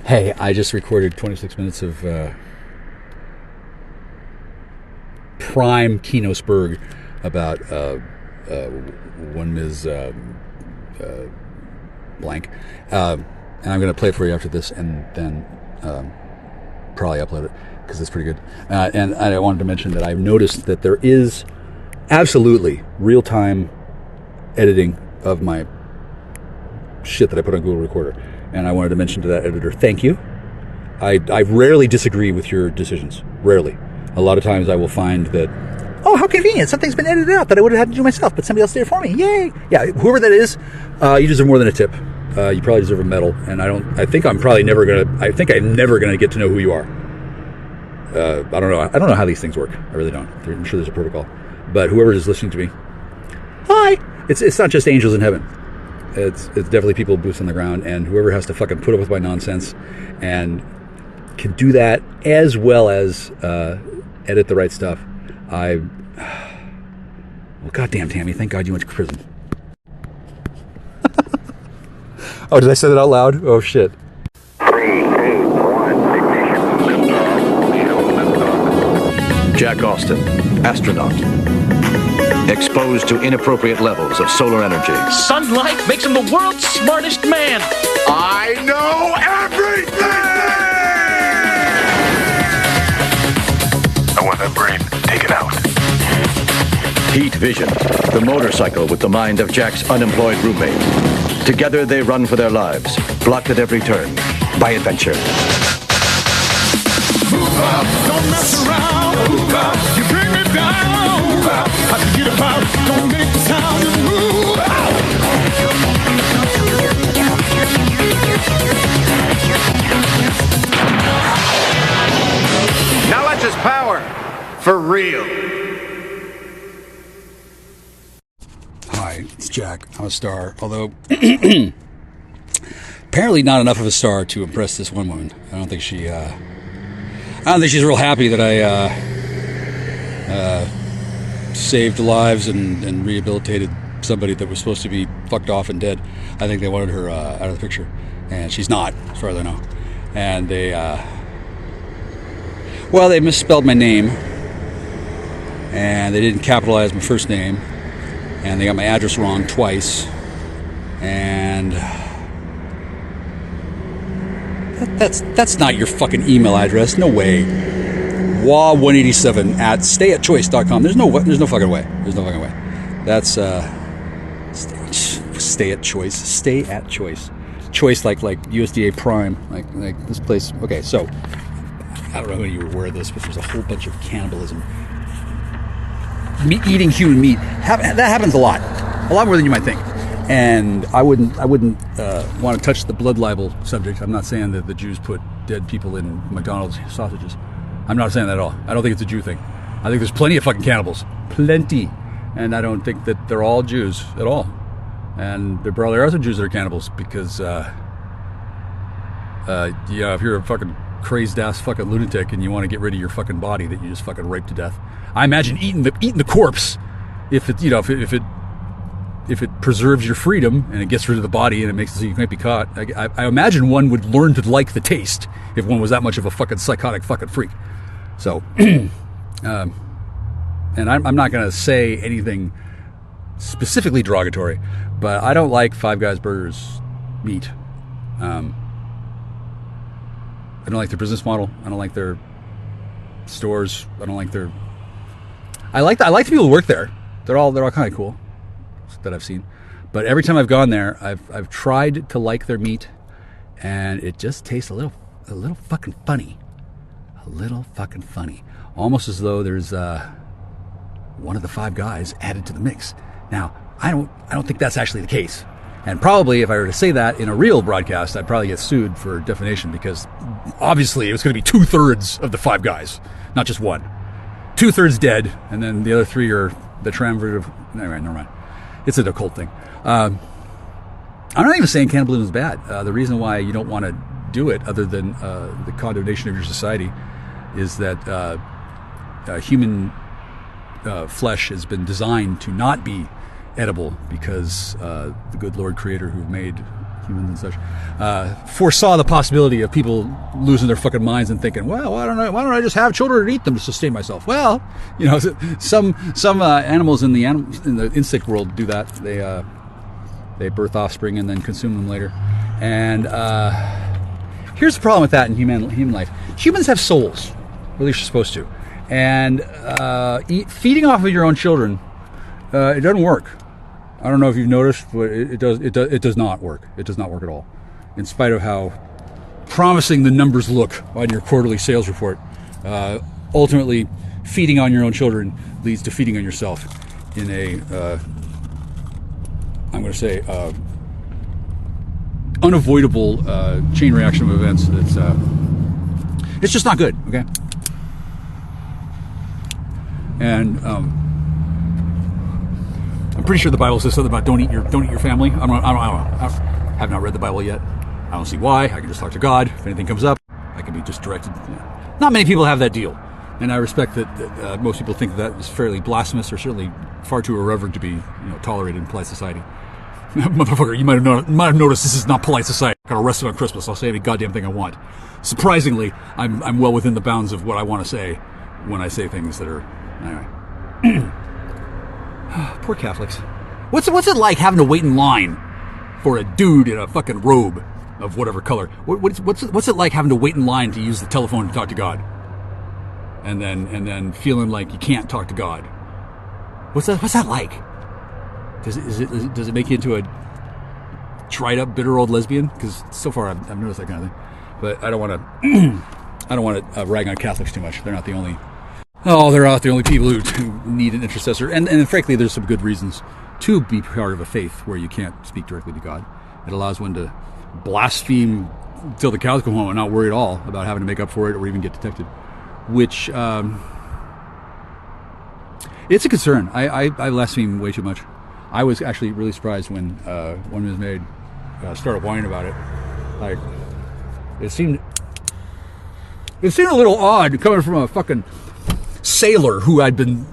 Hey, I just recorded 26 minutes of prime Kino Spurg about one Ms. Blank. And I'm going to play it for you after this and then probably upload it because it's pretty good. And I wanted to mention that I've noticed that there is absolutely real-time editing of my shit that I put on Google Recorder. And I wanted to mention to that editor, thank you. I rarely disagree with your decisions. Rarely. A lot of times I will find that, oh, how convenient. Something's been edited out that I would have had to do myself, but somebody else did it for me. Yay. Yeah, whoever that is, you deserve more than a tip. You probably deserve a medal. And I think I'm never going to get to know who you are. I don't know how these things work. I really don't. I'm sure there's a protocol. But whoever is listening to me, hi. It's not just angels in heaven. It's definitely people with boots on the ground, and whoever has to fucking put up with my nonsense and can do that as well as edit the right stuff. Well, goddamn, Tammy, thank God you went to prison. Oh, did I say that out loud? Oh, shit. 3, 2, 1, ignition. Jack Austin, astronaut. Exposed to inappropriate levels of solar energy. Sunlight makes him the world's smartest man. I know everything! I want that brain taken out. Heat Vision, the motorcycle with the mind of Jack's unemployed roommate. Together they run for their lives, blocked at every turn by adventure. Move out, don't mess around. Move out, you bring me down. Move out, I can get about. Don't make the sound and move out. Now let's just power. For real. Hi, it's Jack. I'm a star, although apparently not enough of a star to impress this one woman. I don't think she's real happy that I saved lives and rehabilitated somebody that was supposed to be fucked off and dead. I think they wanted her out of the picture, and she's not, as far as I know. And they misspelled my name, and they didn't capitalize my first name, and they got my address wrong twice, and that's not your fucking email address. No way. WA187 at stayatchoice.com. There's no fucking way. There's no fucking way. That's stay at choice. Stay at choice. Choice like USDA Prime. Like this place. Okay, so I don't know who you were aware of this, but there's a whole bunch of cannibalism. Eating human meat. That happens a lot more than you might think. And I wouldn't want to touch the blood libel subject. I'm not saying that the Jews put dead people in McDonald's sausages. I'm not saying that at all. I don't think it's a Jew thing. I think there's plenty of fucking cannibals. Plenty. And I don't think that they're all Jews at all. And there probably are some Jews that are cannibals because, if you're a fucking crazed ass fucking lunatic and you want to get rid of your fucking body that you just fucking raped to death, I imagine eating the corpse, if it preserves your freedom and it gets rid of the body and it makes it so you can't be caught. I imagine one would learn to like the taste if one was that much of a fucking psychotic fucking freak. So, and I'm not going to say anything specifically derogatory, but I don't like Five Guys Burgers meat. I don't like their business model. I don't like their stores. I don't like their. I like the people who work there. They're all kind of cool that I've seen, but every time I've gone there, I've tried to like their meat, and it just tastes a little fucking funny. A little fucking funny. Almost as though there's one of the Five Guys added to the mix. Now, I don't think that's actually the case. And probably if I were to say that in a real broadcast, I'd probably get sued for defamation because obviously it was going to be 2/3 of the Five Guys, not just one. 2/3 dead, and then the other 3 are the triumvirate of... Anyway, never mind. It's an occult thing. I'm not even saying cannibalism is bad. The reason why you don't want to do it, other than the condemnation of your society, is that human flesh has been designed to not be edible because the good Lord Creator who made humans and such, foresaw the possibility of people losing their fucking minds and thinking, well, why don't I just have children and eat them to sustain myself? Well, some animals in the insect world do that. They birth offspring and then consume them later. And here's the problem with that in human life. Humans have souls, or at least you're supposed to. And feeding off of your own children, it doesn't work. I don't know if you've noticed, but it does not work. It does not work at all. In spite of how promising the numbers look on your quarterly sales report, ultimately feeding on your own children leads to feeding on yourself in a, I'm going to say, unavoidable chain reaction of events. It's just not good. Okay. And I'm pretty sure the Bible says something about don't eat your family. I have not read the Bible yet. I don't see why. I can just talk to God. If anything comes up, I can be just directed. Not many people have that deal, and I respect that most people think that is fairly blasphemous, or certainly far too irreverent to be tolerated in polite society. Motherfucker, you might have noticed this is not polite society. I got arrested on Christmas. I'll say any goddamn thing I want. Surprisingly, I'm well within the bounds of what I want to say when I say things that are anyway. Poor Catholics. What's it like having to wait in line for a dude in a fucking robe of whatever color? What's it like having to wait in line to use the telephone to talk to God, and then feeling like you can't talk to God? What's that like? Does it make you into a dried up, bitter old lesbian? Because so far I've noticed that kind of thing. But I don't want to rag on Catholics too much. They're not the only. Oh, they're not the only people who need an intercessor. And frankly, there's some good reasons to be part of a faith where you can't speak directly to God. It allows one to blaspheme till the cows come home and not worry at all about having to make up for it or even get detected. Which, it's a concern. I blaspheme way too much. I was actually really surprised when Ms. Maid started whining about it. Like, it seemed a little odd coming from a fucking sailor who I'd been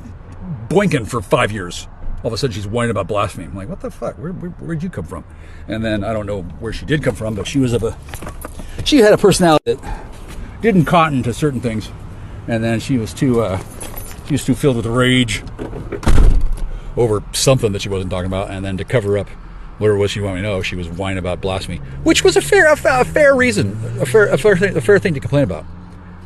boinking for 5 years. All of a sudden she's whining about blasphemy. I'm like, what the fuck? Where'd you come from? And then I don't know where she did come from, but she had a personality that didn't cotton to certain things, and then she was too filled with rage over something that she wasn't talking about, and then to cover up whatever it was she wanted me to know, she was whining about blasphemy, which was a fair reason, a fair thing to complain about,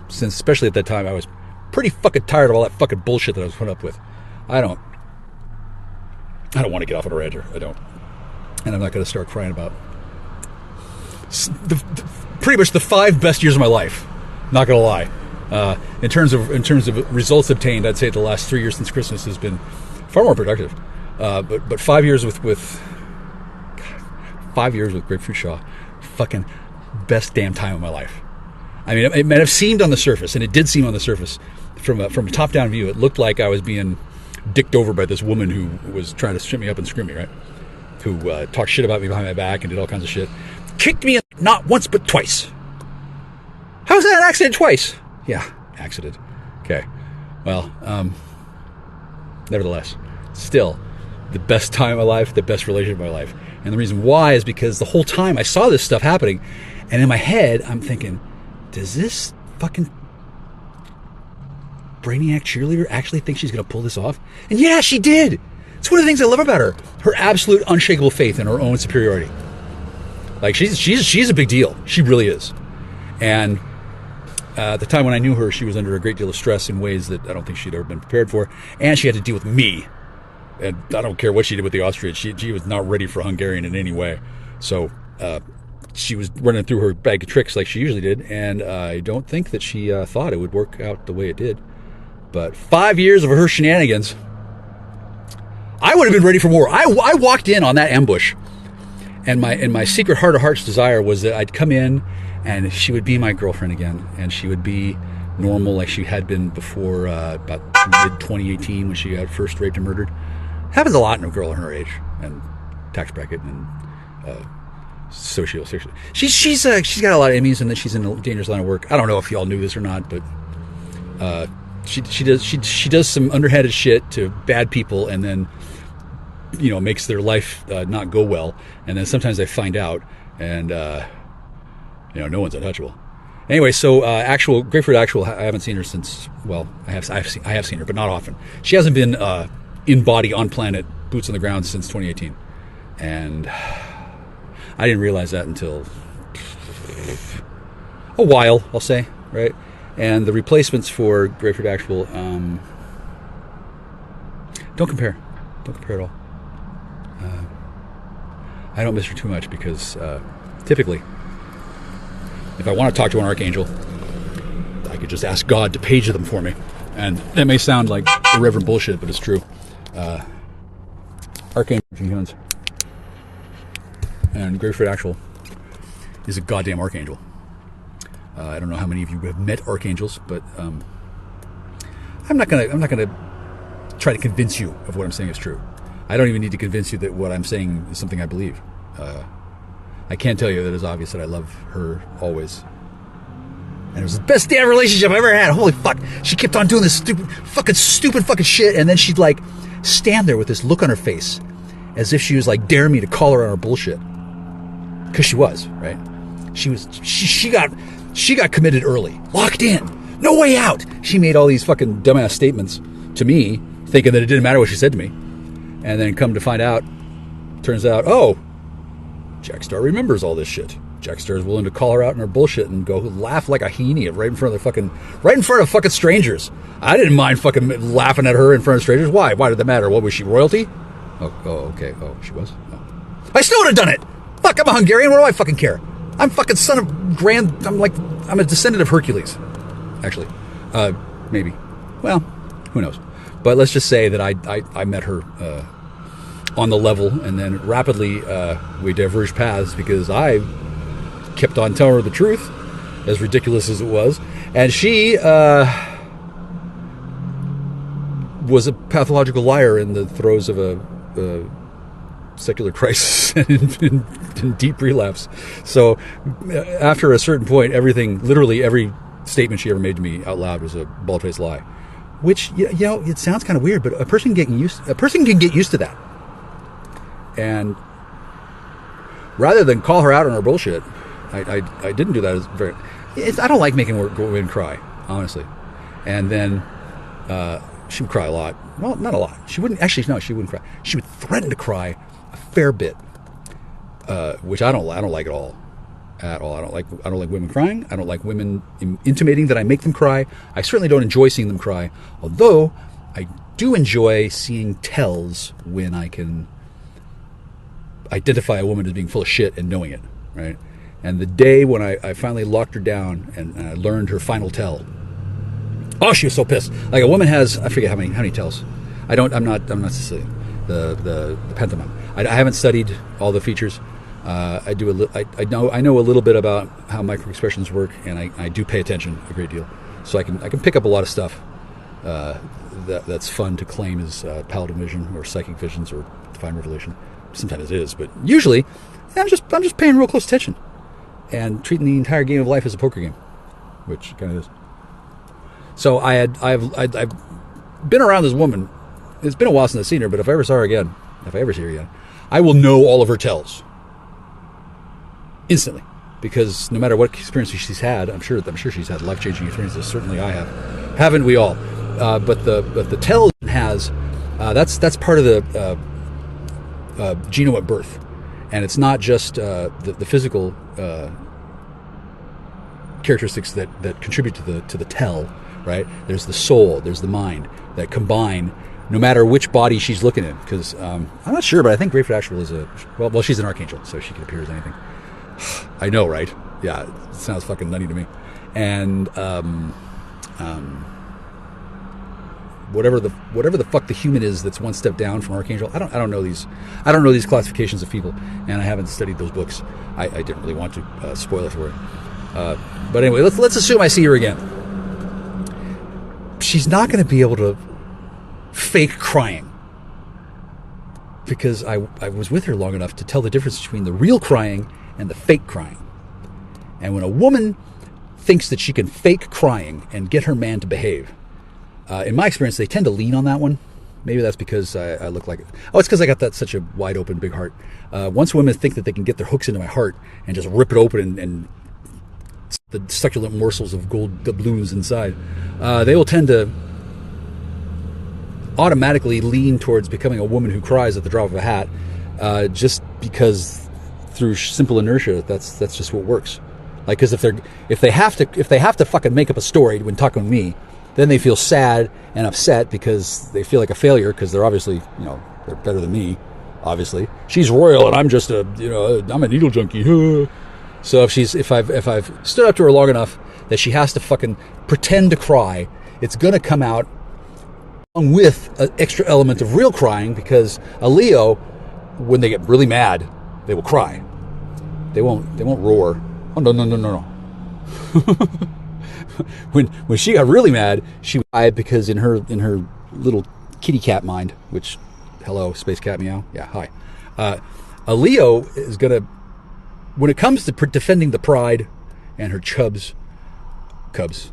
since especially at that time I was pretty fucking tired of all that fucking bullshit that I was putting up with. I don't want to get off on a rager. I don't. And I'm not going to start crying about pretty much the 5 best years of my life. Not going to lie. In terms of results obtained, I'd say the last 3 years since Christmas has been far more productive. But 5 years with 5 years with Grapefruit Shaw, fucking best damn time of my life. I mean, it might have seemed on the surface, and it did seem on the surface from a top-down view. It looked like I was being dicked over by this woman who was trying to strip me up and screw me, right? Who talked shit about me behind my back and did all kinds of shit. Kicked me not once but twice. How's that an accident twice? Yeah, accident. Okay. Well, nevertheless, still the best time of my life, the best relationship of my life. And the reason why is because the whole time I saw this stuff happening, and in my head I'm thinking, does this fucking brainiac cheerleader actually think she's going to pull this off? And yeah, she did. It's one of the things I love about her. Her absolute unshakable faith in her own superiority. Like, she's a big deal. She really is. And at the time when I knew her, she was under a great deal of stress in ways that I don't think she'd ever been prepared for. And she had to deal with me. And I don't care what she did with the Austrian. She was not ready for Hungarian in any way. So she was running through her bag of tricks like she usually did. And I don't think that she thought it would work out the way it did. But 5 years of her shenanigans, I would have been ready for more. I walked in on that ambush, and my secret heart of hearts desire was that I'd come in and she would be my girlfriend again, and she would be normal like she had been before about mid-2018 when she got first raped and murdered. Happens a lot in a girl her age and tax bracket and socio-sexual. She's got a lot of Emmys, and then she's in a dangerous line of work. I don't know if y'all knew this or not, but she does some underhanded shit to bad people, and then makes their life not go well, and then sometimes they find out, and no one's untouchable. Anyway, so actual Grapefruit Actual, I haven't seen her since. Well, I have seen her, but not often. She hasn't been in body on planet, boots on the ground since 2018, and I didn't realize that until a while, I'll say, right? And the replacements for Grapefruit Actual, don't compare at all. I don't miss her too much because typically, if I want to talk to an archangel, I could just ask God to page them for me. And that may sound like irreverent bullshit, but it's true. Archangel humans. And Grapefruit Actual is a goddamn archangel. I don't know how many of you have met archangels, but I'm not gonna try to convince you of what I'm saying is true. I don't even need to convince you that what I'm saying is something I believe. I can tell you that it's obvious that I love her always. And it was the best damn relationship I ever had. Holy fuck. She kept on doing this stupid fucking shit. And then she'd like stand there with this look on her face as if she was like daring me to call her on her bullshit. Because she was, right? She got committed early. Locked in. No way out. She made all these fucking dumbass statements to me, thinking that it didn't matter what she said to me. And then come to find out, turns out, Jackstar remembers all this shit. Jackstar is willing to call her out in her bullshit and go laugh like a hyena right in front of fucking strangers. I didn't mind fucking laughing at her in front of strangers. Why? Why did that matter? What was she, royalty? Okay. She was? No. I still would have done it. Fuck, I'm a Hungarian. What do I fucking care? I'm fucking son of I'm a descendant of Hercules. Actually. Maybe. Well, who knows? But let's just say that I met her on the level, and then rapidly we diverged paths because I kept on telling her the truth, as ridiculous as it was, and she was a pathological liar in the throes of a secular crisis and in deep relapse. So after a certain point, literally every statement she ever made to me out loud was a bald-faced lie. Which, it sounds kind of weird, but a person can get used to that. And rather than call her out on her bullshit, I didn't do that. I don't like making women cry, honestly. And then she would cry a lot. Well, not a lot. She wouldn't cry. She would threaten to cry a fair bit, which I don't like at all. At all. I don't like women crying. I don't like women intimating that I make them cry. I certainly don't enjoy seeing them cry, although I do enjoy seeing tells when I can identify a woman as being full of shit and knowing it, right? And the day when I finally locked her down and I learned her final tell, she was so pissed. Like a woman has, I forget how many tells. I'm not Sicilian. The pantomime. I haven't studied all the features. I know a little bit about how microexpressions work, and I do pay attention a great deal, so I can pick up a lot of stuff that's fun to claim as paladin vision or psychic visions or divine revelation. Sometimes it is, but usually I'm just paying real close attention and treating the entire game of life as a poker game, which kind of is. So I've been around this woman. It's been a while since I've seen her, but if I ever see her again, I will know all of her tells instantly, because no matter what experiences she's had, I'm sure she's had life-changing experiences. Certainly I have. Haven't we all? But the tell has that's part of the genome at birth, and it's not just the physical characteristics that contribute to the tell. Right? There's the soul, there's the mind that combine, no matter which body she's looking in. Because I'm not sure, but I think Grapefruit Actual is well, she's an archangel, so she can appear as anything. I know, right? Yeah, it sounds fucking nutty to me. And whatever the fuck the human is that's one step down from archangel. I don't know these classifications of people, and I haven't studied those books. I didn't really want to spoil it for her. But anyway, let's assume I see her again. She's not going to be able to fake crying, because I was with her long enough to tell the difference between the real crying and the fake crying. And when a woman thinks that she can fake crying and get her man to behave, in my experience, they tend to lean on that one. Maybe that's because I look like it. Oh, it's because I got that such a wide open, big heart. Once women think that they can get their hooks into my heart and just rip it open and the succulent morsels of gold doubloons inside, they will tend to automatically lean towards becoming a woman who cries at the drop of a hat, just because through simple inertia, that's just what works. Like, because if they have to fucking make up a story when talking to me, then they feel sad and upset because they feel like a failure because they're obviously, they're better than me. Obviously, she's royal and I'm just I'm a needle junkie. So if I've stood up to her long enough that she has to fucking pretend to cry, it's gonna come out along with an extra element of real crying, because a Leo, when they get really mad, they will cry. They won't roar. Oh no. when she got really mad, she cried because in her little kitty cat mind, which, hello, space cat meow, yeah, hi. A Leo is gonna, when it comes to defending the pride and her Cubs,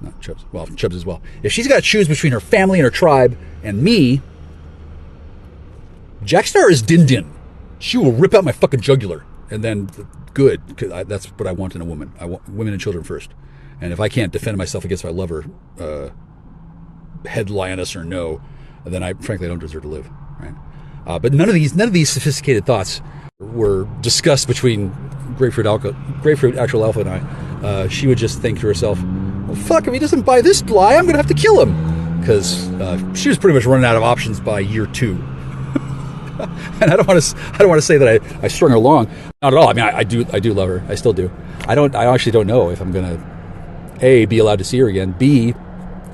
not Chubs, well, Chubs as well. If she's got to choose between her family and her tribe and me, Jackstar is Din Din. She will rip out my fucking jugular, and then good, because that's what I want in a woman. I want women and children first. And if I can't defend myself against my lover, head lioness or no, then I frankly don't deserve to live. Right? But none of these sophisticated thoughts were discussed between Grapefruit Actual Alpha and I. She would just think to herself, well, fuck, if he doesn't buy this lie, I'm going to have to kill him. Because she was pretty much running out of options by year 2. And I don't want to say that I strung her along. Not at all. I mean, I do love her. I still do. I actually don't know if I'm going to, A, be allowed to see her again, B,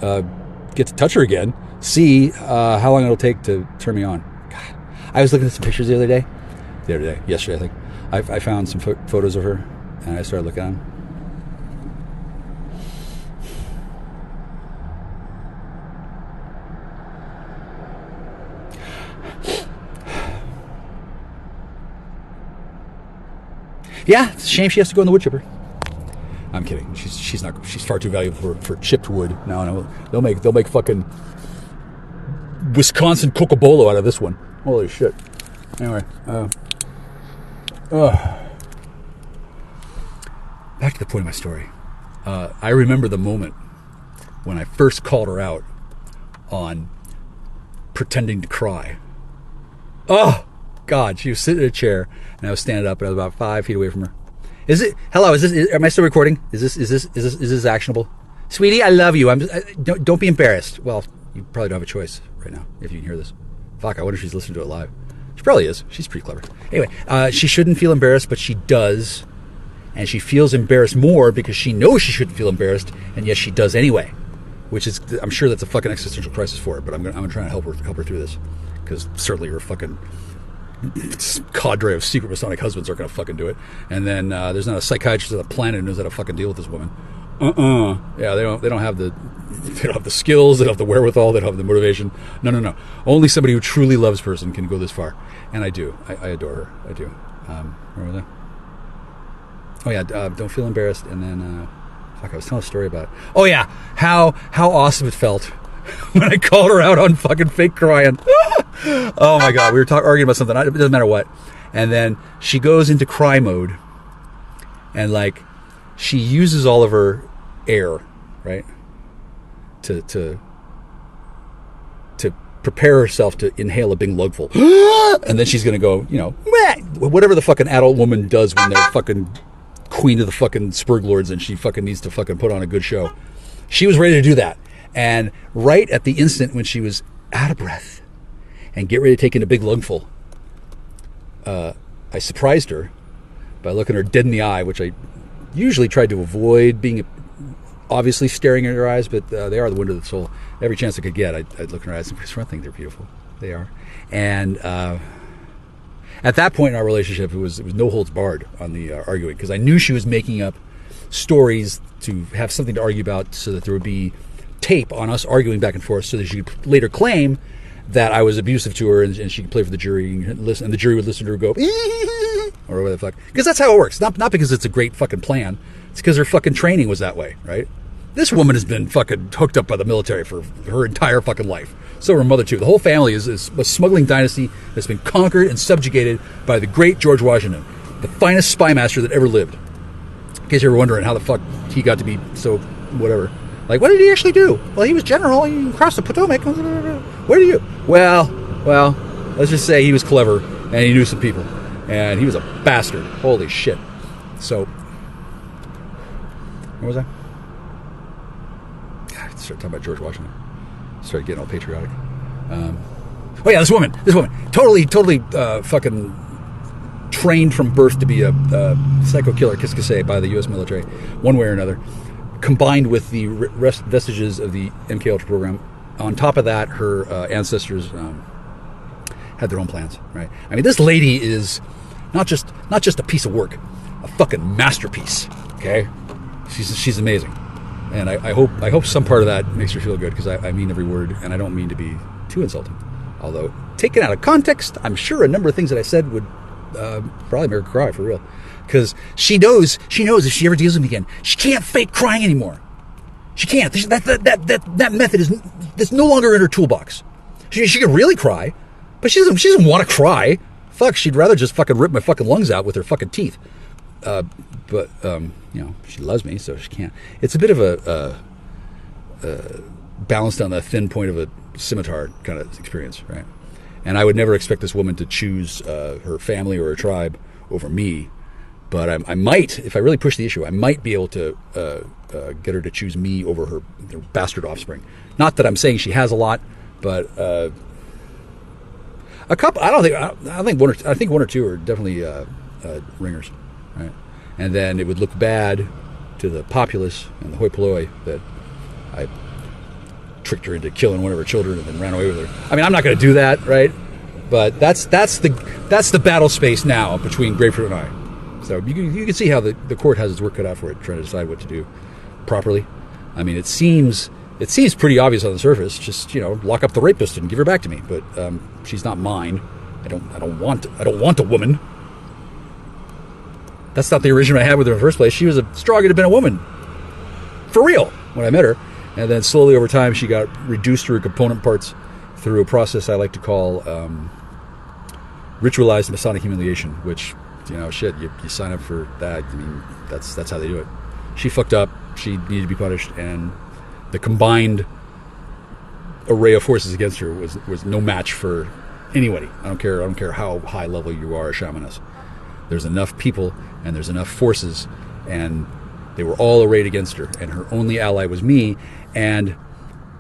get to touch her again, C, how long it'll take to turn me on. God. I was looking at some pictures yesterday, yesterday I think. I found some photos of her, and I started looking at them. Yeah, it's a shame she has to go in the wood chipper. I'm kidding. She's far too valuable for chipped wood. No, they'll make fucking Wisconsin Cocobolo out of this one. Holy shit. Anyway, back to the point of my story. I remember the moment when I first called her out on pretending to cry. Oh God, she was sitting in a chair and I was standing up and I was about 5 feet away from her. Am I still recording? Is this actionable? Sweetie, I love you. Don't be embarrassed. Well, you probably don't have a choice right now if you can hear this. Fuck, I wonder if she's listening to it live. She probably is. She's pretty clever. Anyway, she shouldn't feel embarrassed, but she does. And she feels embarrassed more because she knows she shouldn't feel embarrassed, and yet she does anyway. Which is, I'm sure that's a fucking existential crisis for her, but I'm gonna try and help her through this. Because certainly her fucking cadre of secret Masonic husbands aren't going to fucking do it. And then there's not a psychiatrist on the planet who knows how to fucking deal with this woman. Yeah, they don't have the skills, they don't have the wherewithal, they don't have the motivation. No. Only somebody who truly loves a person can go this far. And I do. I adore her. I do. Where was I? Oh yeah, don't feel embarrassed. And then I was telling a story about it. Oh yeah, how awesome it felt when I called her out on fucking fake crying. Oh my God, we were arguing about something. It doesn't matter what. And then she goes into cry mode, and like she uses all of her air, right, to prepare herself to inhale a big lungful, and then she's gonna go, whatever the fucking adult woman does when they're fucking queen of the fucking Spurglords and she fucking needs to fucking put on a good show. She was ready to do that, and right at the instant when she was out of breath and get ready to take in a big lungful, I surprised her by looking her dead in the eye, which I usually tried to avoid being obviously staring at her eyes, but they are the window of the soul. Every chance I could get, I'd look in her eyes and for one thing, they're beautiful. They are. And at that point in our relationship, it was no holds barred on the arguing, because I knew she was making up stories to have something to argue about, so that there would be tape on us arguing back and forth, so that she could later claim that I was abusive to her, and she could play for the jury and listen, and the jury would listen to her go or whatever the fuck, because that's how it works. Not because it's a great fucking plan. It's because her fucking training was that way, right? This woman has been fucking hooked up by the military for her entire fucking life. So her mother too. The whole family is a smuggling dynasty that's been conquered and subjugated by the great George Washington, the finest spy master that ever lived. In case you're wondering how the fuck he got to be so whatever. Like, what did he actually do? Well, he was general. He crossed the Potomac. What did you? Well, let's just say he was clever and he knew some people. And he was a bastard. Holy shit. So, what was I? God, I started talking about George Washington. Started getting all patriotic. Oh yeah, this woman, totally, fucking trained from birth to be a psycho killer, kiss by the U.S. military, one way or another, combined with the vestiges of the MK Ultra program. On top of that, her ancestors had their own plans. Right? I mean, this lady is not just a piece of work, a fucking masterpiece. Okay, she's amazing. And I hope some part of that makes her feel good, because I mean every word, and I don't mean to be too insulting. Although, taken out of context, I'm sure a number of things that I said would probably make her cry for real. Because she knows if she ever deals with me again, she can't fake crying anymore. She can't. That method is no longer in her toolbox. She can really cry, but she doesn't want to cry. Fuck, she'd rather just fucking rip my fucking lungs out with her fucking teeth. But she loves me, so she can't. It's a bit of a balanced on the thin point of a scimitar kind of experience, right? And I would never expect this woman to choose her family or her tribe over me. But I might, if I really push the issue, I might be able to get her to choose me over her bastard offspring. Not that I'm saying she has a lot, but a couple. I think one or two are definitely ringers. Right. And then it would look bad to the populace and the hoi polloi that I tricked her into killing one of her children and then ran away with her. I mean, I'm not going to do that, right? But that's the battle space now between Grapefruit and I. So you can see how the court has its work cut out for it, trying to decide what to do properly. I mean, it seems pretty obvious on the surface. Just lock up the rapist and give her back to me. But she's not mine. I don't want a woman. That's not the arrangement I had with her in the first place. She was strong to have been a woman. For real, when I met her. And then slowly over time, she got reduced to her component parts through a process I like to call ritualized Masonic humiliation, which, you sign up for that. I mean, that's how they do it. She fucked up. She needed to be punished. And the combined array of forces against her was no match for anybody. I don't care how high level you are a shamaness. There's enough people and there's enough forces, and they were all arrayed against her, and her only ally was me. And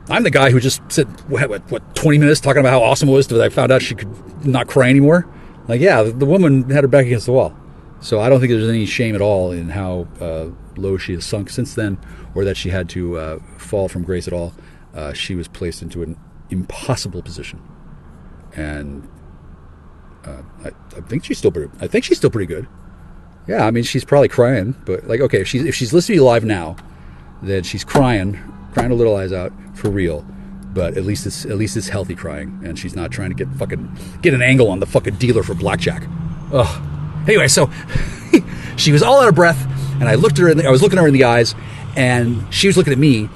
I'm the guy who just said, what 20 minutes talking about how awesome it was that I found out she could not cry anymore. Like, yeah, the woman had her back against the wall. So I don't think there's any shame at all in how low she has sunk since then, or that she had to fall from grace at all. She was placed into an impossible position. And I think she's still pretty good. Yeah, I mean, she's probably crying, but like, okay, if she's listening to you live now, then she's crying her little eyes out for real. But at least it's healthy crying, and she's not trying to get an angle on the fucking dealer for blackjack. Ugh. Anyway, so she was all out of breath, and I was looking at her in the eyes, and she was looking at me,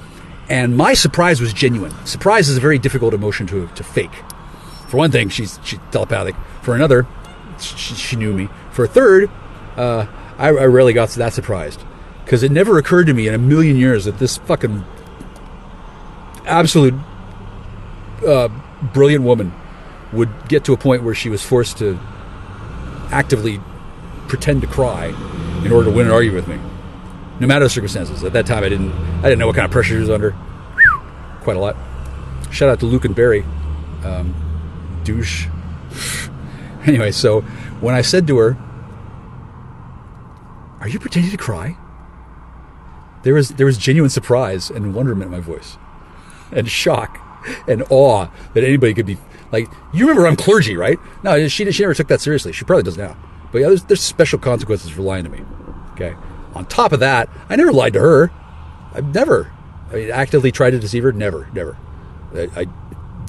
and my surprise was genuine. Surprise is a very difficult emotion to fake. For one thing, she's telepathic. For another, she knew me. For a third, I rarely got that surprised, because it never occurred to me in a million years that this fucking absolute brilliant woman would get to a point where she was forced to actively pretend to cry in order to win an argument with me, no matter the circumstances. At that time, I didn't know what kind of pressure she was under. Quite a lot. Shout out to Luke and Barry. Douche. Anyway, so when I said to her, "Are you pretending to cry?" There was genuine surprise and wonderment in my voice, and shock and awe that anybody could be like. You remember I'm clergy, right? No, she never took that seriously. She probably does now. But yeah, there's special consequences for lying to me. Okay. On top of that, I never lied to her. I've never. I mean, actively tried to deceive her. Never. I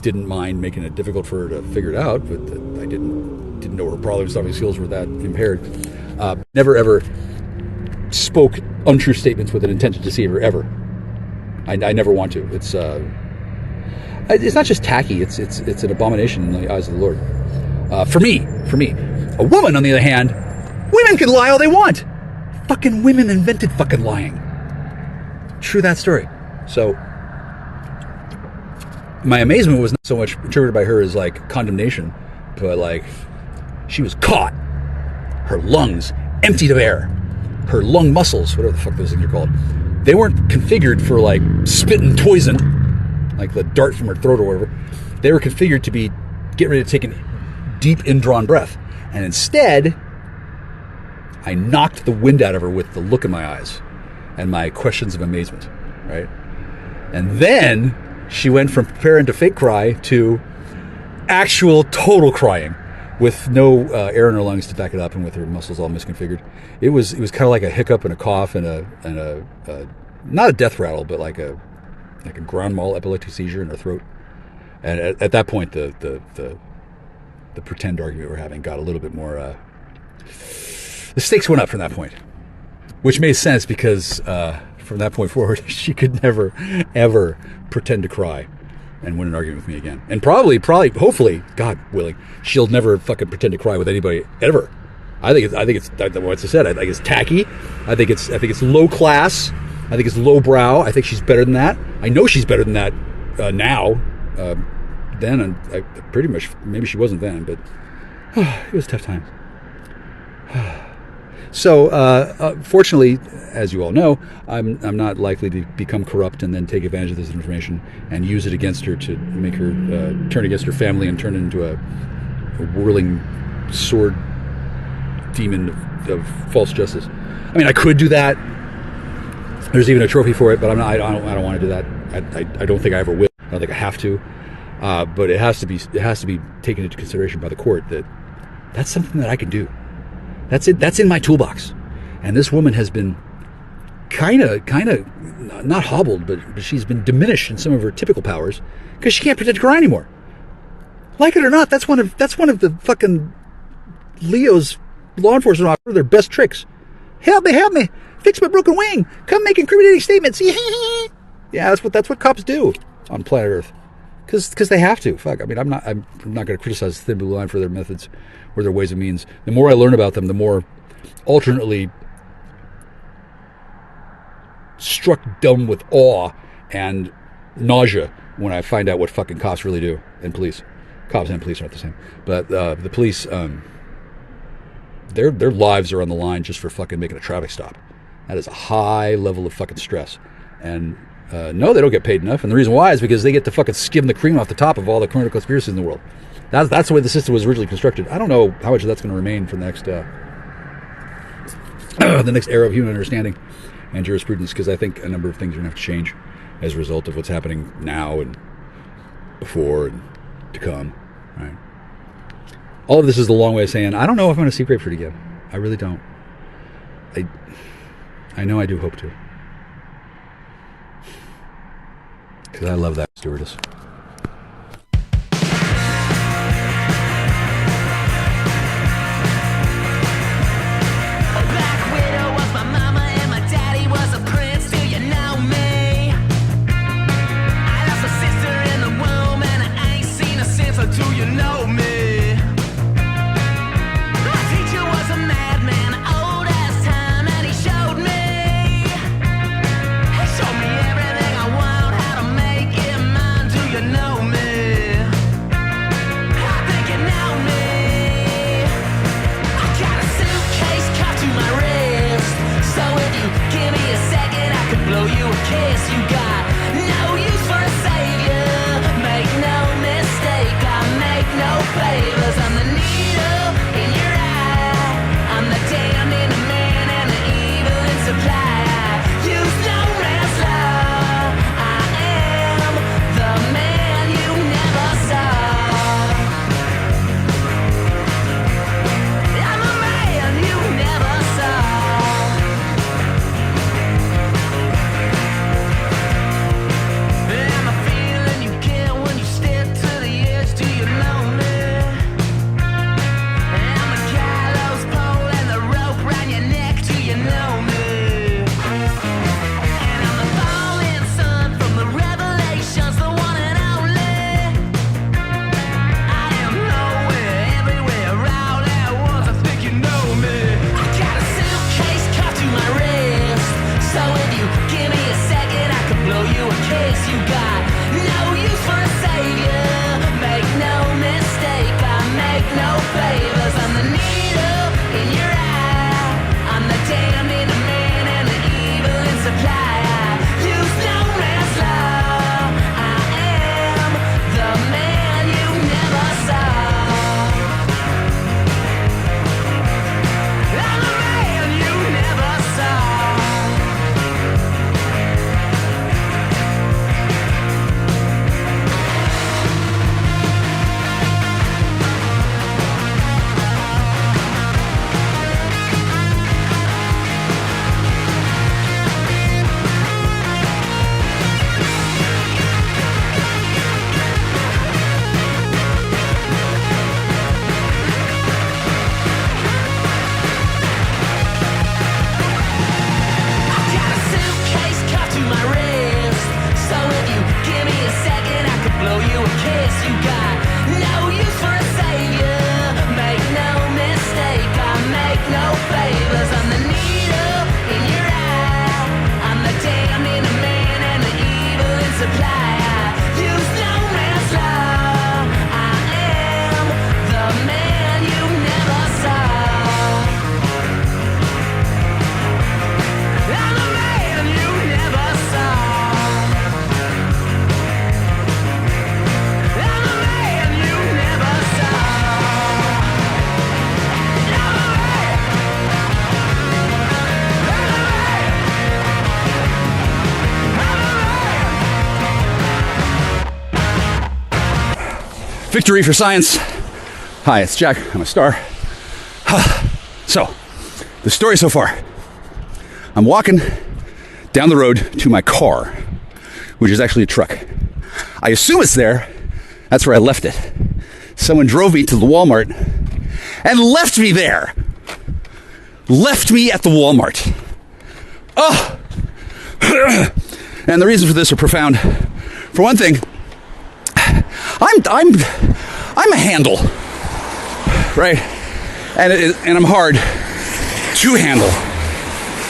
didn't mind making it difficult for her to figure it out, but I didn't know her problem-solving skills were that impaired. Never ever spoke untrue statements with an intent to deceive her, ever. I never want to. It's not just tacky. It's an abomination in the eyes of the Lord. For me, a woman, on the other hand, women can lie all they want. Fucking women invented fucking lying. True that story. So my amazement was not so much interpreted by her as like condemnation, but like she was caught. Her lungs emptied of air. Her lung muscles, whatever the fuck those things are called, they weren't configured for like spitting poison, like the dart from her throat or whatever. They were configured to be get ready to take a deep indrawn breath. And instead, I knocked the wind out of her with the look in my eyes and my questions of amazement, right? And then she went from preparing to fake cry to actual total crying with no air in her lungs to back it up and with her muscles all misconfigured. It was kind of like a hiccup and a cough and a not a death rattle, but like a grand mal epileptic seizure in her throat. And at that point, the pretend argument we were having got a little bit more. The stakes went up from that point, which made sense because from that point forward, she could never, ever pretend to cry and win an argument with me again. And probably, hopefully, God willing, she'll never fucking pretend to cry with anybody ever. I think it's what I said. I think it's tacky. I think it's low class. I think it's low brow. I think she's better than that. I know she's better than that now. Then, and I pretty much, maybe she wasn't then, but it was a tough time. So, fortunately, as you all know, I'm not likely to become corrupt and then take advantage of this information and use it against her to make her turn against her family and turn into a whirling sword demon of false justice. I mean, I could do that. There's even a trophy for it, but I don't want to do that. I don't think I ever will. I don't think I have to. But it has to be taken into consideration by the court that that's something that I can do. That's it. That's in my toolbox. And this woman has been kind of not hobbled, but she's been diminished in some of her typical powers because she can't pretend to cry anymore. Like it or not, that's one of the fucking Leo's law enforcement officers, their best tricks. Help me, fix my broken wing. Come make incriminating statements. Yeah, that's what cops do on planet Earth. Because they have to. Fuck. I mean, I'm not going to criticize Thin Blue Line for their methods or their ways and means. The more I learn about them, the more alternately struck dumb with awe and nausea when I find out what fucking cops really do and police. Cops and police aren't the same, but the police, their lives are on the line just for fucking making a traffic stop. That is a high level of fucking stress. And no, they don't get paid enough, and the reason why is because they get to fucking skim the cream off the top of all the criminal conspiracies in the world. That's the way the system was originally constructed. I don't know how much of that's going to remain for the next era of human understanding and jurisprudence, because I think a number of things are going to have to change as a result of what's happening now and before and to come. Right? All of this is a long way of saying I don't know if I'm going to see Grapefruit again. I really don't. I know I do hope to. Because I love that stewardess. kiss. You got no use for a savior. Make no mistake, I make no favors. I'm the needle in your eye. I'm the damned in a man and the evil in supply. I use no man's law. I am the man you never saw. I'm the man you never saw. I'm the man you never saw. I'm the man. Victory for science. Hi, it's Jack. I'm a star. So, the story so far. I'm walking down the road to my car, which is actually a truck. I assume it's there. That's where I left it. Someone drove me to the Walmart and left me there. Left me at the Walmart. Oh! And the reasons for this are profound. For one thing, I'm a handle, right? And I'm hard to handle.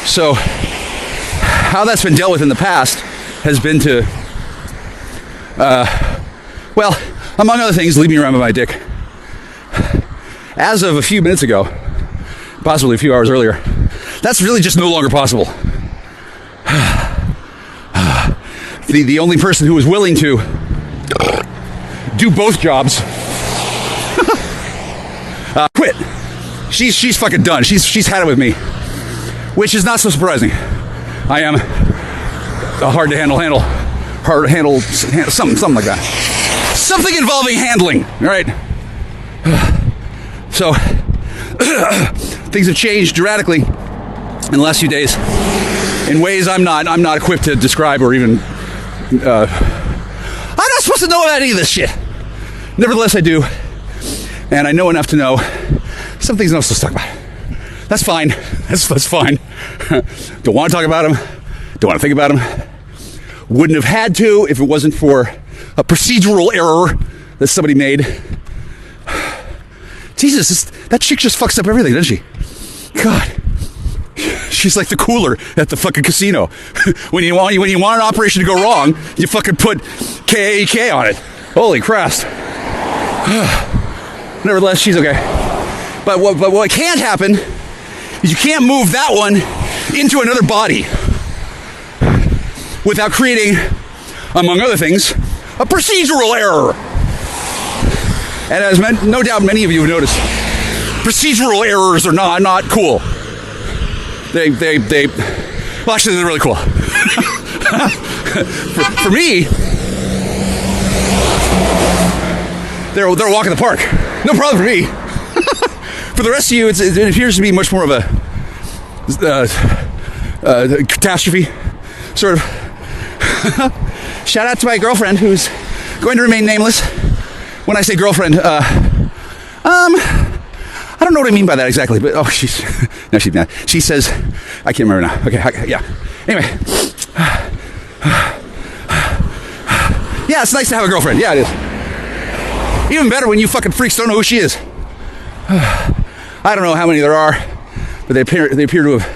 So how that's been dealt with in the past has been to, well, among other things, leave me around with my dick. As of a few minutes ago, possibly a few hours earlier, that's really just no longer possible. The only person who was willing to do both jobs quit. She's fucking done. She's had it with me, which is not so surprising. I am a hard to handle, something like that. Something involving handling, right? So things have changed dramatically in the last few days in ways I'm not equipped to describe or even. I'm not supposed to know about any of this shit. Nevertheless, I do, and I know enough to know some things I'm not supposed to talk about. That's fine. That's fine. Don't want to talk about them. Don't want to think about them. Wouldn't have had to if it wasn't for a procedural error that somebody made. Jesus, that chick just fucks up everything, doesn't she? God. She's like the cooler at the fucking casino. when you want an operation to go wrong, you fucking put KAK on it. Holy Christ. Nevertheless, she's okay. But what can't happen is you can't move that one into another body without creating, among other things, a procedural error. And as no doubt many of you have noticed, procedural errors are not cool. Well, actually, they're really cool. for me, they're a walk in the park. No problem for me. For the rest of you, it appears to be much more of a catastrophe, sort of. Shout out to my girlfriend, who's going to remain nameless. When I say girlfriend, I don't know what I mean by that exactly, but she says, I can't remember now. Okay, yeah. Anyway, yeah, it's nice to have a girlfriend. Yeah, it is. Even better when you fucking freaks don't know who she is. I don't know how many there are, but they appear to have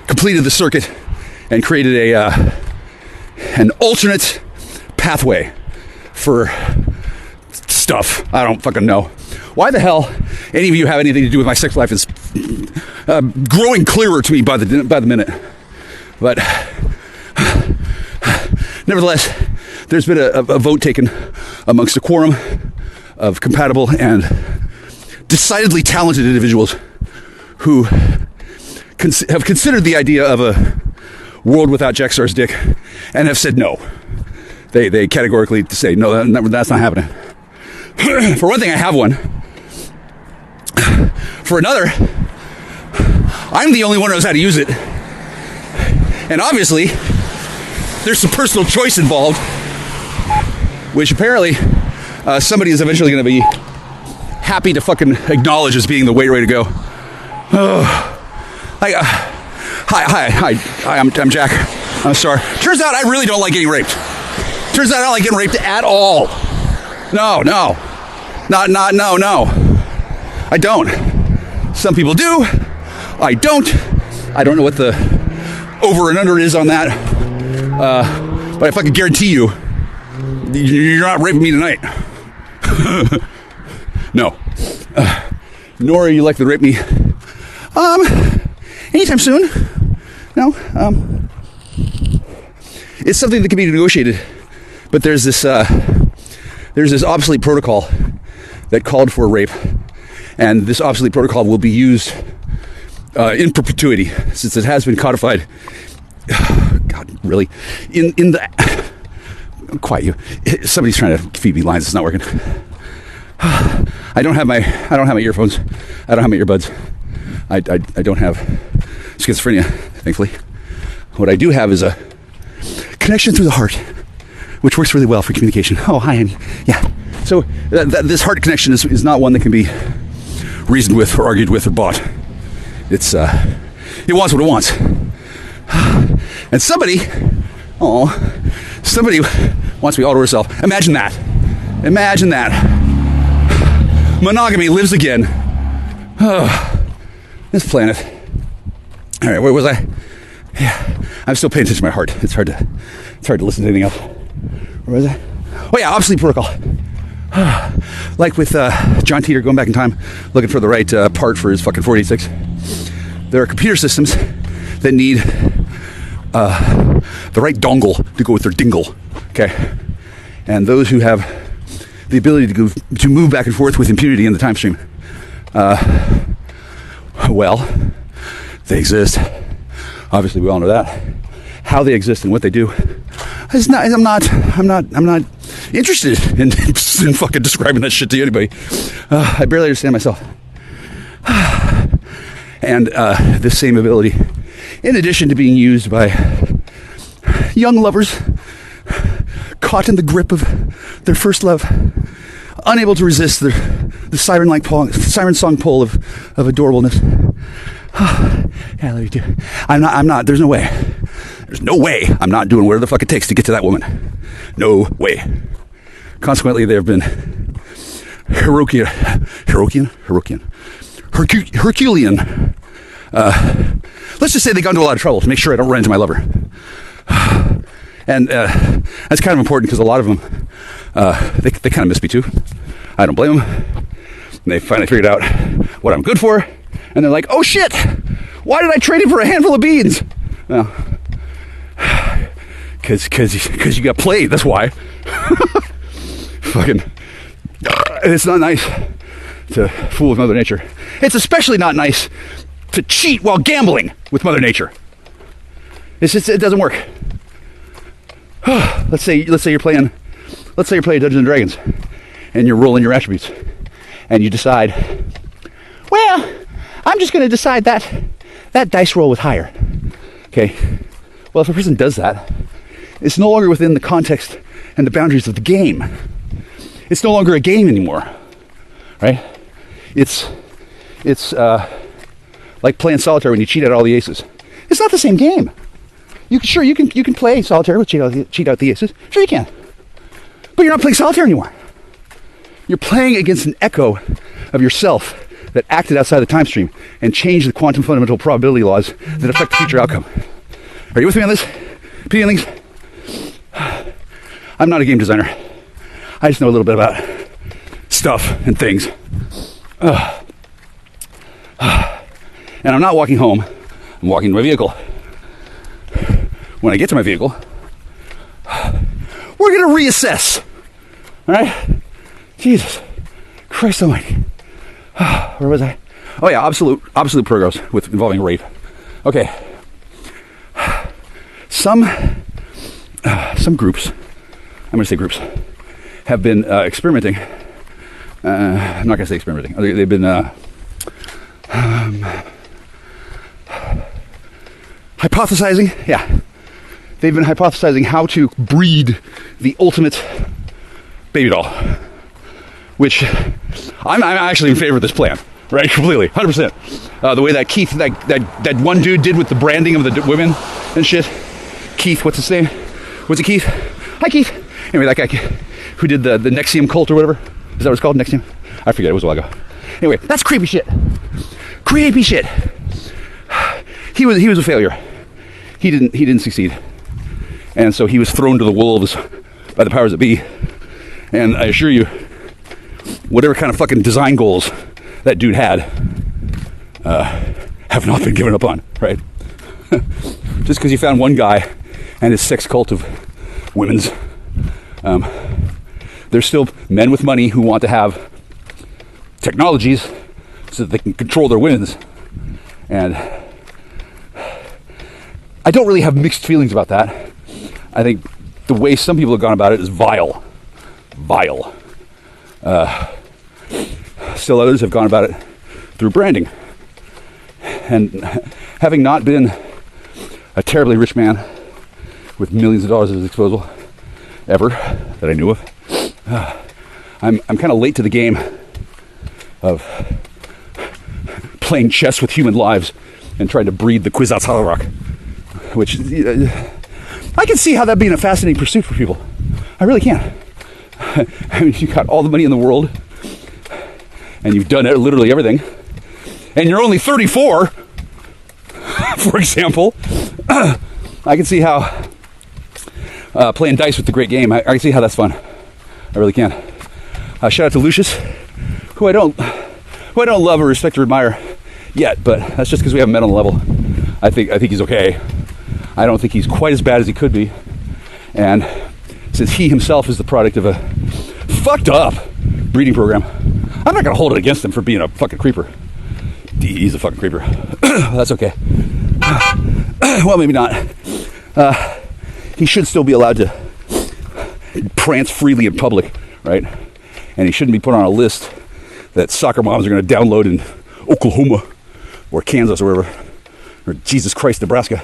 completed the circuit and created an alternate pathway for stuff. I don't fucking know. Why the hell any of you have anything to do with my sex life is growing clearer to me by the minute. But nevertheless, there's been a vote taken amongst a quorum of compatible and decidedly talented individuals who have considered the idea of a world without Jack Star's dick and have said no. They categorically say, no, that's not happening. For one thing, I have one. For another, I'm the only one who knows how to use it. And obviously, there's some personal choice involved, which apparently somebody is eventually going to be happy to fucking acknowledge as being the way to go. Hi, I'm Jack. I'm a star. Turns out I really don't like getting raped. Turns out I don't like getting raped at all. No. No. I don't. Some people do. I don't. I don't know what the over and under is on that. But I fucking guarantee you, you're not raping me tonight. No. Nor are you likely to rape me. Anytime soon. No. It's something that can be negotiated. But there's this obsolete protocol that called for rape. And this obsolete protocol will be used in perpetuity, since it has been codified. God, really? In the... Quiet you. Somebody's trying to feed me lines. It's not working. I don't have my earphones. I don't have my earbuds. I don't have schizophrenia, thankfully. What I do have is a connection through the heart, which works really well for communication. Oh, hi, honey. Yeah. So this heart connection is not one that can be reasoned with or argued with or bought. It wants what it wants. And somebody wants me all to herself. Imagine that. Monogamy lives again. Oh, this planet. All right, where was I? Yeah, I'm still paying attention to my heart. It's hard to listen to anything else. Where was I? Oh yeah, obsolete protocol. Like with John Teeter going back in time, looking for the right part for his fucking 486. There are computer systems that need the right dongle to go with their dingle. Okay, and those who have the ability to move back and forth with impunity in the time stream, well, they exist. Obviously, we all know that. How they exist and what they do is not. I'm not interested in fucking describing that shit to anybody. I barely understand myself. And this same ability, in addition to being used by young lovers caught in the grip of their first love, unable to resist the siren song pull of adorableness. Yeah, I love you too. I'm not, there's no way I'm not doing whatever the fuck it takes to get to that woman. No way. Consequently, there have been Herculean, let's just say they got into a lot of trouble to make sure I don't run into my lover. And that's kind of important because a lot of them, they kind of miss me too. I don't blame them. And they finally figured out what I'm good for. And they're like, oh shit, why did I trade him for a handful of beans? Well, because you got played, that's why. Fucking, it's not nice to fool with Mother Nature. It's especially not nice to cheat while gambling with Mother Nature. It's just, it doesn't work. Let's say you're playing Dungeons and Dragons, and you're rolling your attributes, and you decide, well, I'm just going to decide that dice roll was higher. Okay. Well, if a person does that, it's no longer within the context and the boundaries of the game. It's no longer a game anymore, right? It's like playing solitaire when you cheat out all the aces. It's not the same game. You can play solitaire with cheat out the aces. Sure you can. But you're not playing solitaire anymore. You're playing against an echo of yourself that acted outside the time stream and changed the quantum fundamental probability laws that affect the future outcome. Are you with me on this? Feelings? I'm not a game designer. I just know a little bit about stuff and things. And I'm not walking home. I'm walking to my vehicle. When I get to my vehicle, we're going to reassess. All right? Jesus Christ almighty. Where was I? Oh yeah, absolute progress with involving rape. Okay. Some groups, I'm going to say groups, have been experimenting. I'm not going to say experimenting. They've been hypothesizing. Yeah. They've been hypothesizing how to breed the ultimate baby doll, which I'm actually in favor of this plan, right? Completely, 100%. The way that Keith, that one dude did with the branding of the women and shit. Keith, what's his name? Was it Keith? Hi, Keith. Anyway, that guy, who did the Nexium cult or whatever. Is that what it's called? Nexium? I forget. It was a while ago. Anyway, that's creepy shit. Creepy shit. He was a failure. He didn't succeed. And so he was thrown to the wolves by the powers that be. And I assure you, whatever kind of fucking design goals that dude had have not been given up on, right? Just because you found one guy and his sex cult of women's, there's still men with money who want to have technologies so that they can control their women's. And I don't really have mixed feelings about that. I think the way some people have gone about it is vile. Still others have gone about it through branding. And having not been a terribly rich man with millions of dollars at his disposal ever that I knew of, I'm kind of late to the game of playing chess with human lives and trying to breed the Kwisatz-Haderach, which I can see how that being a fascinating pursuit for people. I really can. I mean, you've got all the money in the world, and you've done literally everything, and you're only 34, for example. I can see how playing dice with the great game, I can see how that's fun. I really can. Shout out to Lucius, who I don't love or respect or admire yet, but that's just because we haven't met on the level. I think he's okay. I don't think he's quite as bad as he could be, and since he himself is the product of a fucked up breeding program, I'm not gonna hold it against him for being a fucking creeper. He's a fucking creeper. That's okay. Well, maybe not. He should still be allowed to prance freely in public, right? And he shouldn't be put on a list that soccer moms are going to download in Oklahoma or Kansas or wherever, or Jesus Christ, Nebraska,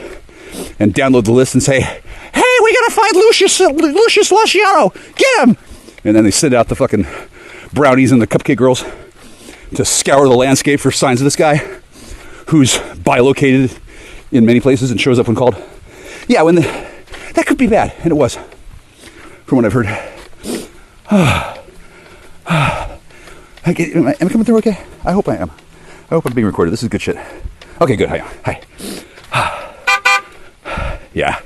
and download the list and say, "Hey, we gotta find Lucius Luciano, get him!" And then they send out the fucking brownies and the cupcake girls to scour the landscape for signs of this guy, who's bilocated in many places and shows up when called. Yeah, that could be bad, and it was, from what I've heard. Am I coming through okay? I hope I am. I hope I'm being recorded. This is good shit. Okay, good. Hi. Yeah,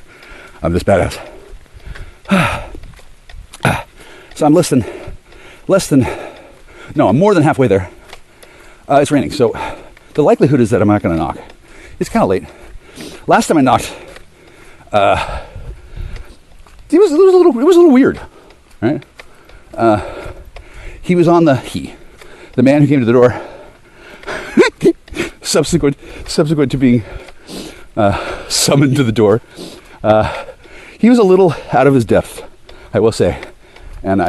I'm this badass. So I'm I'm more than halfway there. It's raining, so the likelihood is that I'm not going to knock. It's kind of late. Last time I knocked, it was a little weird, right? He was on the man who came to the door, subsequent to being summoned to the door. He was a little out of his depth, I will say. And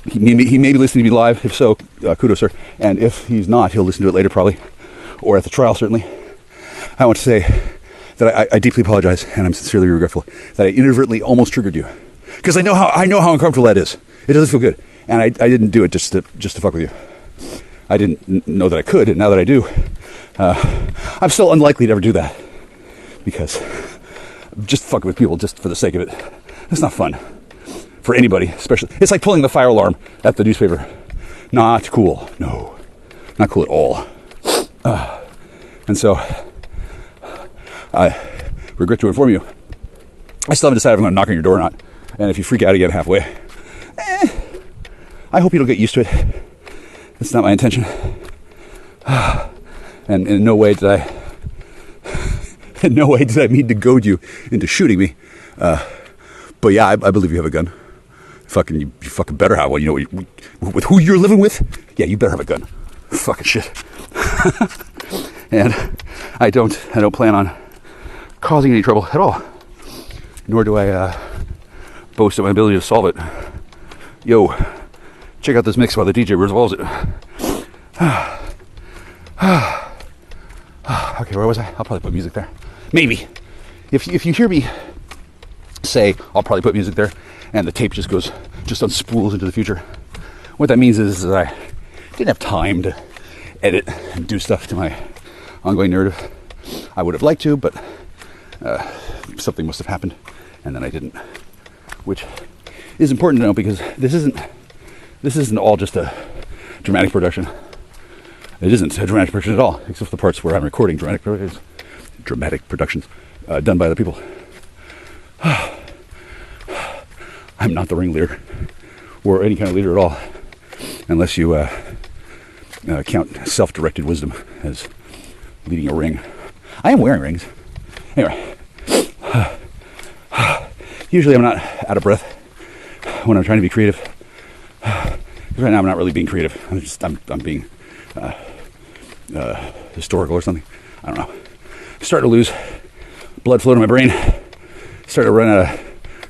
he may be listening to me live. If so, kudos, sir. And if he's not, he'll listen to it later probably, or at the trial certainly. I want to say that I deeply apologize, and I'm sincerely regretful that I inadvertently almost triggered you, because I know how uncomfortable that is. It doesn't feel good, and I didn't do it just to fuck with you. I didn't know that I could, and now that I do, I'm still unlikely to ever do that, because just fucking with people just for the sake of it, it's not fun for anybody. Especially, it's like pulling the fire alarm at the newspaper. Not cool. No, not cool at all. And so I regret to inform you, I still haven't decided if I'm going to knock on your door or not. And if you freak out again halfway, I hope you don't get used to it. That's not my intention. And in no way did I mean to goad you into shooting me. But yeah, I believe you have a gun. You fucking better have one. You know, with who you're living with, yeah, you better have a gun. Fucking shit. And I don't plan on causing any trouble at all. Nor do I boast of my ability to solve it. Yo, check out this mix while the DJ resolves it. Okay, where was I? I'll probably put music there. Maybe. If you hear me say, I'll probably put music there, and the tape just unspools into the future, what that means is that I didn't have time to edit and do stuff to my ongoing narrative. I would have liked to, but something must have happened, and then I didn't. Which is important to know because this isn't all just a dramatic production. It isn't a dramatic production at all, except for the parts where I'm recording dramatic productions done by other people. I'm not the ringleader or any kind of leader at all, unless you count self-directed wisdom as leading a ring. I am wearing rings. Anyway, usually I'm not out of breath when I'm trying to be creative. Right now I'm not really being creative. I'm being historical or something. I don't know. I'm starting to lose blood flow to my brain. Starting to run out of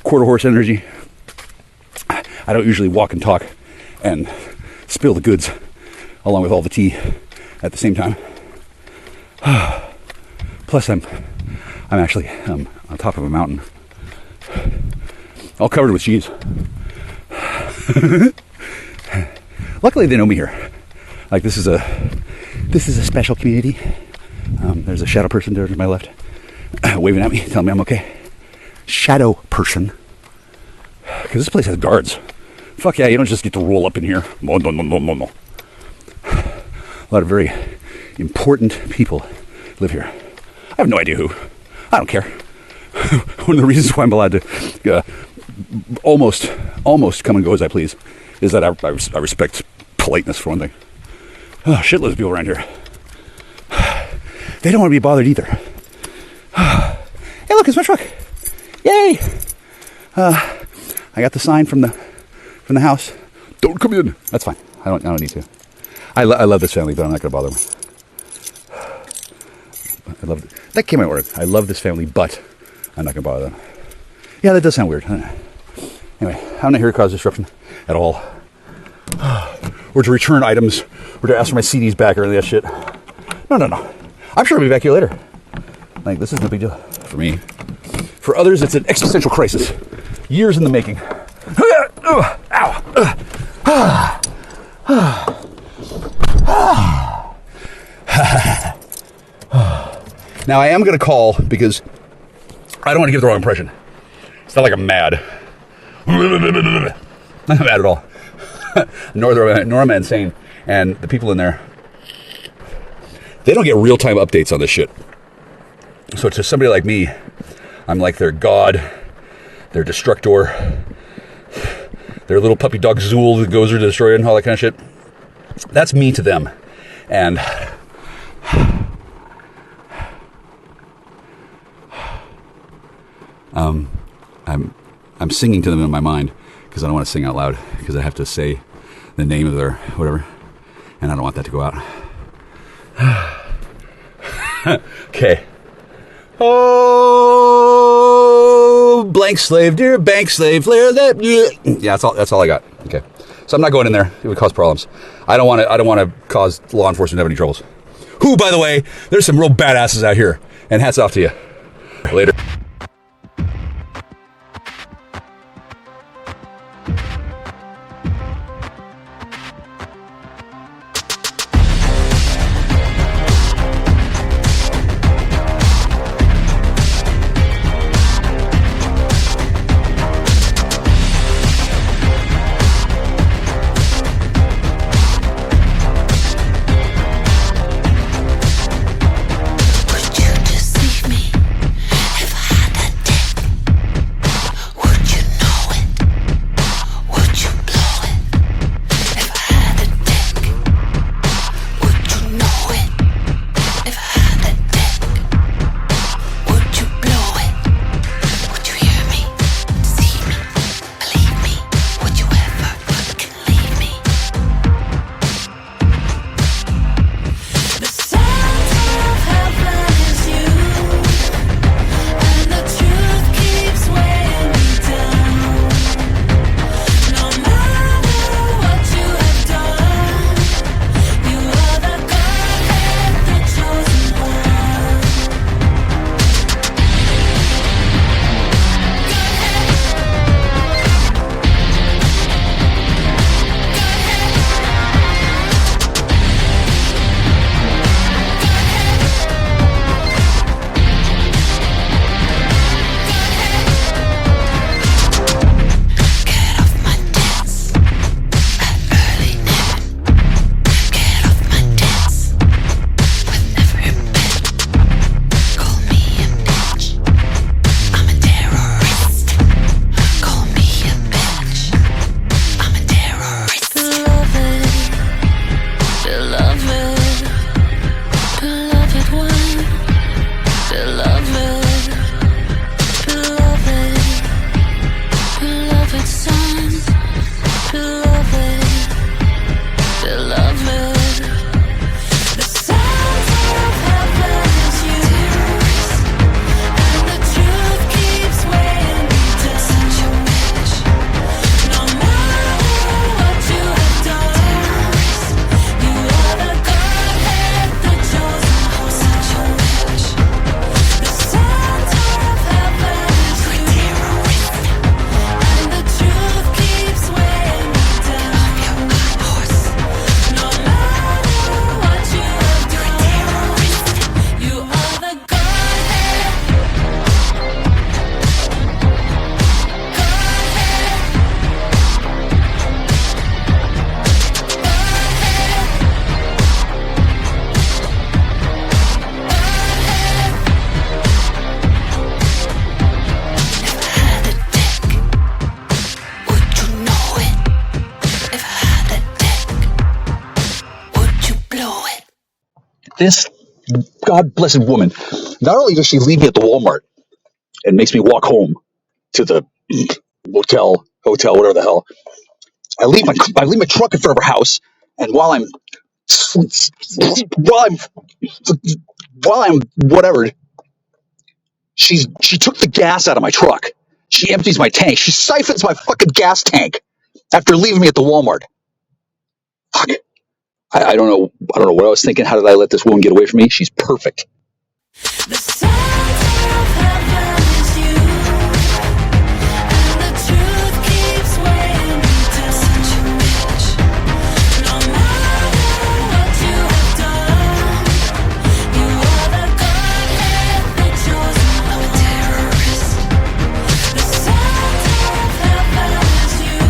quarter horse energy. I don't usually walk and talk and spill the goods along with all the tea at the same time. Plus I'm actually on top of a mountain, all covered with cheese. Luckily they know me here. Like this is a special community. There's a shadow person there to my left, waving at me, telling me I'm okay. Shadow person, because this place has guards. Fuck yeah, you don't just get to roll up in here. No. A lot of very important people live here. I have no idea who. I don't care. One of the reasons why I'm allowed to almost come and go as I please is that I respect politeness, for one thing. Oh, shitloads of people around here. They don't want to be bothered either. Hey, look, it's my truck. Yay! I got the sign from the house. Don't come in. That's fine. I don't need to. I love this family, but I'm not going to bother them. That came out weird. I love this family, but I'm not going to bother them. Yeah, that does sound weird. Anyway, I'm not here to cause disruption at all. Or to return items, or to ask for my CDs back or any of that shit. No. I'm sure I'll be back here later. Like, this isn't a big deal for me. For others, it's an existential crisis. Years in the making. Now, I am going to call because I don't want to give the wrong impression. It's not like I'm mad. I'm not mad at all. Nor am I insane. And the people in there, they don't get real-time updates on this shit. So to somebody like me, I'm like their god, their destructor, their little puppy dog Zool that goes to destroy it and all that kind of shit. That's me to them. And I'm singing to them in my mind because I don't want to sing out loud because I have to say the name of their whatever, and I don't want that to go out. Okay. Oh, blank slave, dear bank slave, flare that. Yeah, that's all I got. Okay, so I'm not going in there. It would cause problems. I don't want to cause law enforcement to have any troubles. Who, by the way, there's some real badasses out here, and hats off to you. Later. Would you deceive me if I this God blessed woman, not only does she leave me at the Walmart and makes me walk home to the hotel, whatever the hell. I leave my truck in front of her house, and while I'm whatever, she took the gas out of my truck. She empties my tank. She siphons my fucking gas tank after leaving me at the Walmart. Fuck. I don't know what I was thinking. How did I let this woman get away from me? She's perfect. The sound of heaven is you, and the truth keeps weighing me down. Such a bitch. No matter what you have done, you are the godhead that chose I'm a terrorist. The sound of heaven is you,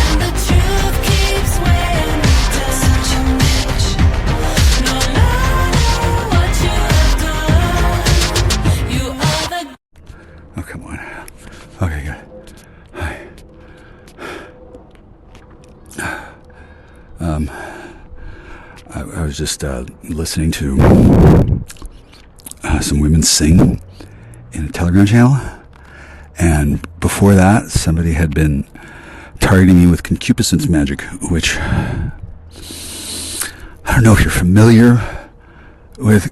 and the truth keeps weighing me down. Such a bitch. No matter what you have done, you are the Oh, come on. Okay, good. Hi. I was just listening to some women sing in a Telegram channel, and before that, somebody had been targeting me with concupiscence magic, which I don't know if you're familiar with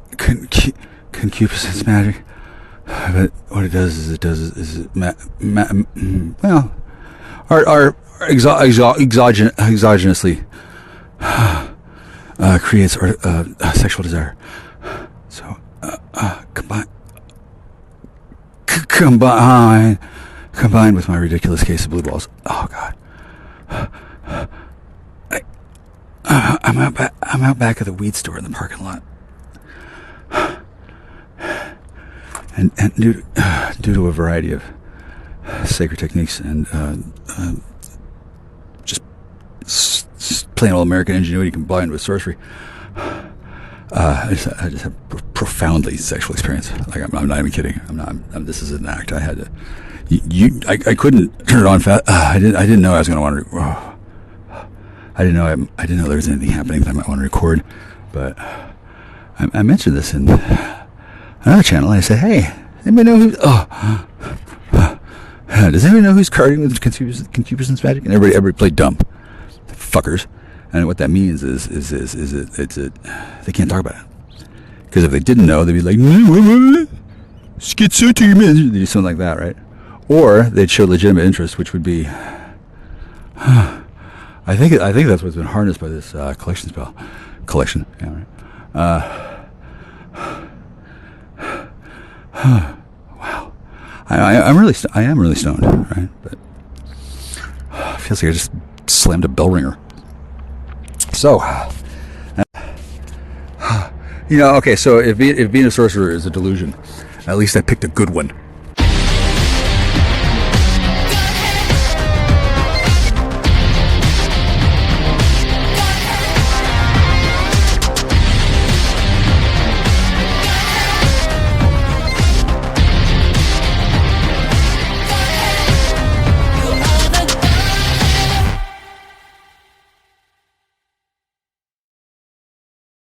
concupiscence magic. But what it does is our exogenously creates sexual desire. So combined with my ridiculous case of blue balls. Oh God, I'm out back at the weed store in the parking lot. And due to a variety of sacred techniques and just plain old American ingenuity combined with sorcery, I just have profoundly sexual experience. Like I'm not even kidding. This is an act. I had to. I couldn't turn it on fast. I didn't know I was going to want to. I didn't know there was anything happening that I might want to record, but I mentioned this in another channel, and I said, "Hey, anybody know who's? Does anybody know who's carding with concupiscence magic?" And everybody played dumb, fuckers. And what that means is they can't talk about it, because if they didn't know, they'd be like, "Schizotype," they'd do something like that, right? Or they'd show legitimate interest, which would be, I think that's what's been harnessed by this collection spell. Collection, yeah, right. Wow, I am really stoned, right? But it feels like I just slammed a bell ringer. So, okay. So if being a sorcerer is a delusion, at least I picked a good one.